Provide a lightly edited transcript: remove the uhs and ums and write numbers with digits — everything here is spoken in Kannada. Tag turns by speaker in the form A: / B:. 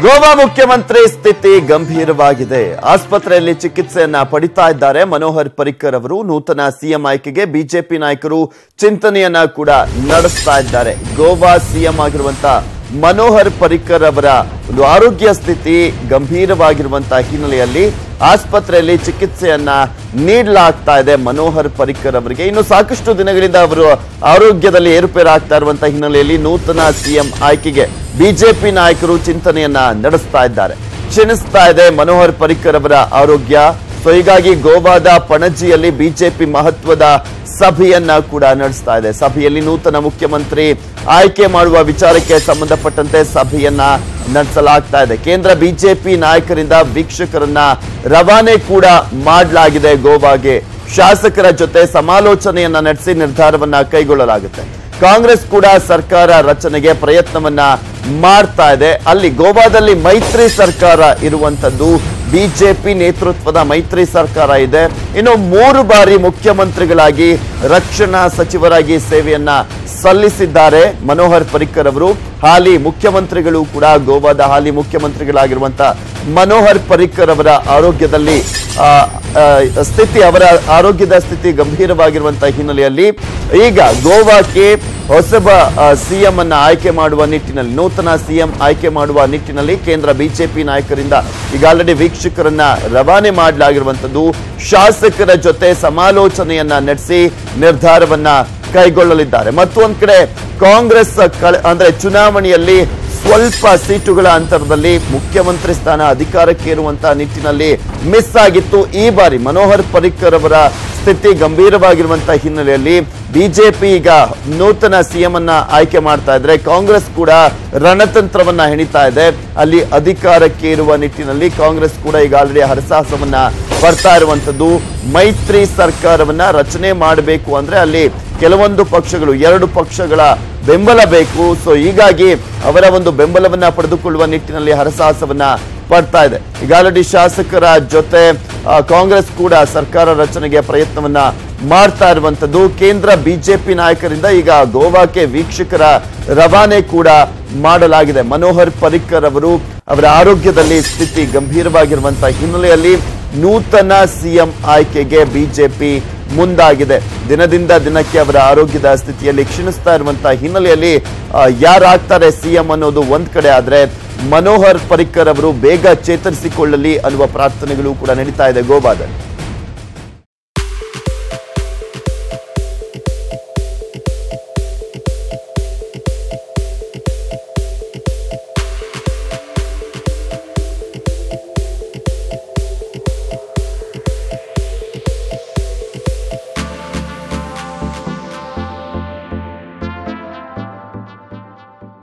A: ಗೋವಾ ಮುಖ್ಯಮಂತ್ರಿ ಸ್ಥಿತಿ ಗಂಭೀರವಾಗಿದೆ. ಆಸ್ಪತ್ರೆಯಲ್ಲಿ ಚಿಕಿತ್ಸೆಯನ್ನ ಪಡಿತಾ ಇದ್ದಾರೆ ಮನೋಹರ್ ಪರಿಕ್ಕರ್ ಅವರು. ನೂತನ ಸಿಎಂ ಆಯ್ಕೆಗೆ ಬಿಜೆಪಿ ನಾಯಕರು ಚಿಂತನೆಯನ್ನ ಕೂಡ ನಡೆಸ್ತಾ ಇದ್ದಾರೆ. ಗೋವಾ ಸಿಎಂ ಆಗಿರುವಂತಹ ಮನೋಹರ್ ಪರಿಕ್ಕರ್ ಅವರ ಒಂದು ಆರೋಗ್ಯ ಸ್ಥಿತಿ ಗಂಭೀರವಾಗಿರುವಂತಹ ಹಿನ್ನೆಲೆಯಲ್ಲಿ ಆಸ್ಪತ್ರೆಯಲ್ಲಿ ಚಿಕಿತ್ಸೆಯನ್ನ ನೀಡಲಾಗ್ತಾ ಇದೆ ಮನೋಹರ್ ಪರಿಕ್ಕರ್ ಅವರಿಗೆ. ಇನ್ನು ಸಾಕಷ್ಟು ದಿನಗಳಿಂದ ಅವರು ಆರೋಗ್ಯದಲ್ಲಿ ಏರುಪೇರಾಗ್ತಾ ಇರುವಂತಹ ಹಿನ್ನೆಲೆಯಲ್ಲಿ ನೂತನ ಸಿಎಂ ಆಯ್ಕೆಗೆ ಬಿಜೆಪಿ ನಾಯಕರು ಚಿಂತನೆಯನ್ನ ನಡೆಸ್ತಾ ಇದ್ದಾರೆ. ಕ್ಷೀಣಿಸ್ತಾ ಇದೆ ಮನೋಹರ್ ಪರಿಕ್ಕರ್ ಅವರ ಆರೋಗ್ಯ. ಸೊ ಹೀಗಾಗಿ ಗೋವಾದ ಪಣಜಿಯಲ್ಲಿ ಬಿಜೆಪಿ ಮಹತ್ವದ ಸಭೆಯನ್ನ ಕೂಡ ನಡೆಸ್ತಾ ಇದೆ. ಸಭೆಯಲ್ಲಿ ನೂತನ ಮುಖ್ಯಮಂತ್ರಿ ಆಯ್ಕೆ ಮಾಡುವ ವಿಚಾರಕ್ಕೆ ಸಂಬಂಧಪಟ್ಟಂತೆ ಸಭೆಯನ್ನ ನಡೆಸಲಾಗ್ತಾ ಇದೆ. ಕೇಂದ್ರ ಬಿಜೆಪಿ ನಾಯಕರಿಂದ ವೀಕ್ಷಕರನ್ನ ರವಾನೆ ಕೂಡ ಮಾಡಲಾಗಿದೆ ಗೋವಾಗೆ. ಶಾಸಕರ ಜೊತೆ ಸಮಾಲೋಚನೆಯನ್ನ ನಡೆಸಿ ನಿರ್ಧಾರವನ್ನ ಕೈಗೊಳ್ಳಲಾಗುತ್ತೆ. ಕಾಂಗ್ರೆಸ್ ಕೂಡ ಸರ್ಕಾರ ರಚನೆಗೆ ಪ್ರಯತ್ನವನ್ನ ಮಾಡ್ತಾ ಇದೆ. ಅಲ್ಲಿ ಗೋವಾದಲ್ಲಿ ಮೈತ್ರಿ ಸರ್ಕಾರ ಇರುವಂತದ್ದು, ಬಿಜೆಪಿ ನೇತೃತ್ವದ ಮೈತ್ರಿ ಸರ್ಕಾರ ಇದೆ. ಇನ್ನು 3 ಬಾರಿ ಮುಖ್ಯಮಂತ್ರಿಗಳಾಗಿ ರಕ್ಷಣಾ ಸಚಿವರಾಗಿ ಸೇವೆಯನ್ನ ಸಲ್ಲಿಸಿದ್ದಾರೆ ಮನೋಹರ್ ಪರಿಕ್ಕರ್ ಅವರು. ಹಾಲಿ ಮುಖ್ಯಮಂತ್ರಿಗಳು ಕೂಡ ಗೋವಾದ ಹಾಲಿ ಮುಖ್ಯಮಂತ್ರಿಗಳಾಗಿರುವಂತಹ ಮನೋಹರ್ ಪರಿಕ್ಕರ್ ಅವರ ಆರೋಗ್ಯದಲ್ಲಿ ಅವರ ಆರೋಗ್ಯದ ಸ್ಥಿತಿ ಗಂಭೀರವಾಗಿರುವಂತಹ ಹಿನ್ನೆಲೆಯಲ್ಲಿ ಈಗ ಗೋವಾಕ್ಕೆ ಹೊಸಬ ಸಿಎಂ ಅನ್ನ ಆಯ್ಕೆ ಮಾಡುವ ನಿಟ್ಟಿನಲ್ಲಿ, ನೂತನ ಸಿಎಂ ಆಯ್ಕೆ ಮಾಡುವ ನಿಟ್ಟಿನಲ್ಲಿ ಕೇಂದ್ರ ಬಿಜೆಪಿ ನಾಯಕರಿಂದ ಈಗ ಆಲ್ರೆಡಿ ವೀಕ್ಷಕರನ್ನ ರವಾನೆ ಮಾಡಲಾಗಿರುವಂತದ್ದು. ಶಾಸಕರ ಜೊತೆ ಸಮಾಲೋಚನೆಯನ್ನ ನಡೆಸಿ ನಿರ್ಧಾರವನ್ನ ಕೈಗೊಳ್ಳಲಿದ್ದಾರೆ. ಮತ್ತೊಂದು ಕಡೆ ಕಾಂಗ್ರೆಸ್ ಅಂದ್ರೆ ಚುನಾವಣೆಯಲ್ಲಿ ಸ್ವಲ್ಪ ಸೀಟುಗಳ ಅಂತರದಲ್ಲಿ ಮುಖ್ಯಮಂತ್ರಿ ಸ್ಥಾನ ಅಧಿಕಾರಕ್ಕೇರುವಂತಹ ನಿಟ್ಟಿನಲ್ಲಿ ಮಿಸ್ ಆಗಿತ್ತು. ಈ ಬಾರಿ ಮನೋಹರ್ ಪರಿಕ್ಕರ್ ಅವರ ಸ್ಥಿತಿ ಗಂಭೀರವಾಗಿರುವಂತಹ ಹಿನ್ನೆಲೆಯಲ್ಲಿ ಬಿಜೆಪಿ ಈಗ ನೂತನ ಸಿಎಂ ಅನ್ನ ಆಯ್ಕೆ ಮಾಡ್ತಾ ಇದ್ರೆ, ಕಾಂಗ್ರೆಸ್ ಕೂಡ ರಣತಂತ್ರವನ್ನ ಹೆಣಿತಾ ಇದೆ. ಅಲ್ಲಿ ಅಧಿಕಾರಕ್ಕೆ ಇರುವ ನಿಟ್ಟಿನಲ್ಲಿ ಕಾಂಗ್ರೆಸ್ ಕೂಡ ಈಗ ಆಲ್ರೆಡಿ ಹರಸಾಹಸವನ್ನ ಬರ್ತಾ ಇರುವಂತದ್ದು. ಮೈತ್ರಿ ಸರ್ಕಾರವನ್ನ ರಚನೆ ಮಾಡಬೇಕು ಅಂದ್ರೆ ಅಲ್ಲಿ ಕೆಲವೊಂದು ಪಕ್ಷಗಳು, 2 ಪಕ್ಷಗಳ ಬೆಂಬಲ ಬೇಕು. ಸೊ ಹೀಗಾಗಿ ಅವರ ಒಂದು ಬೆಂಬಲವನ್ನ ಪಡೆದುಕೊಳ್ಳುವ ನಿಟ್ಟಿನಲ್ಲಿ ಹರಸಾಹಸವನ್ನ ಪಡ್ತಾ ಇದೆ. ಈಗ ಆಲ್ರೆಡಿ ಶಾಸಕರ ಜೊತೆ ಕಾಂಗ್ರೆಸ್ ಕೂಡ ಸರ್ಕಾರ ರಚನೆಗೆ ಪ್ರಯತ್ನವನ್ನ ಮಾಡ್ತಾ ಇರುವಂತದ್ದು. ಕೇಂದ್ರ ಬಿಜೆಪಿ ನಾಯಕರಿಂದ ಈಗ ಗೋವಾಕ್ಕೆ ವೀಕ್ಷಕರ ರವಾನೆ ಕೂಡ ಮಾಡಲಾಗಿದೆ. ಮನೋಹರ್ ಪರಿಕ್ಕರ್ ಅವರು ಅವರ ಆರೋಗ್ಯದಲ್ಲಿ ಸ್ಥಿತಿ ಗಂಭೀರವಾಗಿರುವಂತಹ ಹಿನ್ನೆಲೆಯಲ್ಲಿ ನೂತನ ಸಿಎಂ ಆಯ್ಕೆಗೆ ಬಿಜೆಪಿ ಮುಂದಾಗಿದೆ. ದಿನದಿಂದ ದಿನಕ್ಕೆ ಅವರ ಆರೋಗ್ಯದ ಸ್ಥಿತಿಯಲ್ಲಿ ಕ್ಷೀಣಿಸ್ತಾ ಇರುವಂತಹ ಹಿನ್ನೆಲೆಯಲ್ಲಿ ಯಾರಾಗ್ತಾರೆ ಸಿಎಂ ಅನ್ನೋದು ಒಂದ್ ಕಡೆ ಆದ್ರೆ, ಮನೋಹರ್ ಪರಿಕ್ಕರ್ ಅವರು ಬೇಗ ಚೇತರಿಸಿಕೊಳ್ಳಲಿ ಅನ್ನುವ ಪ್ರಾರ್ಥನೆಗಳು ಕೂಡ ನಡೀತಾ ಇದೆ ಗೋವಾದಲ್ಲಿ.